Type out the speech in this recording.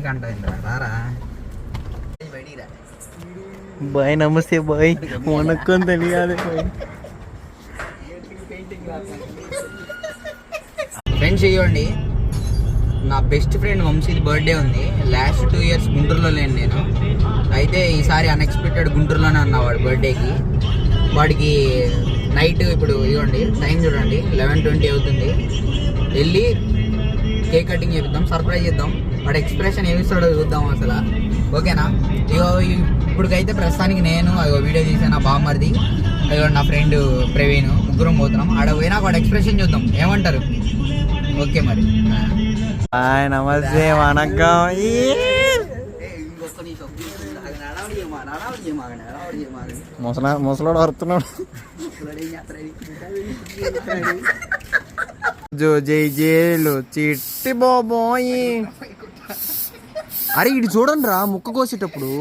బర్త్డేకి అంట రారా బాయ్. నమస్తే బాయ్. వనక్కని తెలియాలి ఫ్రెండ్స్. ఇవ్వండి, నా బెస్ట్ ఫ్రెండ్ వంశీది బర్త్డే ఉంది. లాస్ట్ 2 years గుంటూరులో లేను నేను. అయితే ఈసారి అన్ఎక్స్పెక్టెడ్ గుంటూరులోనే ఉన్నా వాడు బర్త్డేకి. వాడికి నైట్ ఇప్పుడు ఇవ్వండి టైం చూడండి 11:20 అవుతుంది. వెళ్ళి కేక్ కటింగ్ చేద్దాం, సర్ప్రైజ్ చేద్దాం. వాడు ఎక్స్ప్రెషన్ ఏమిస్తాడో చూద్దాం అసలు. ఓకేనా? ఇగో ఇప్పటికైతే ప్రస్తుతానికి నేను వీడియో తీసాను, నా బామ్మర్ది, ఇగో నా ఫ్రెండ్ ప్రవీణ్, ముగ్గురం పోతున్నాం. ఆడ పోయినా వాడు ఎక్స్ప్రెషన్ చూద్దాం, ఏమంటారు? ఓకే మరి. హాయ్ నమస్తే వనక్కం. ముసలోడు వస్తున్నాడు. జై జైలు చిట్టి బాబోయి. అరే ఇటు చూడండి రా, ముక్క కోసేటప్పుడు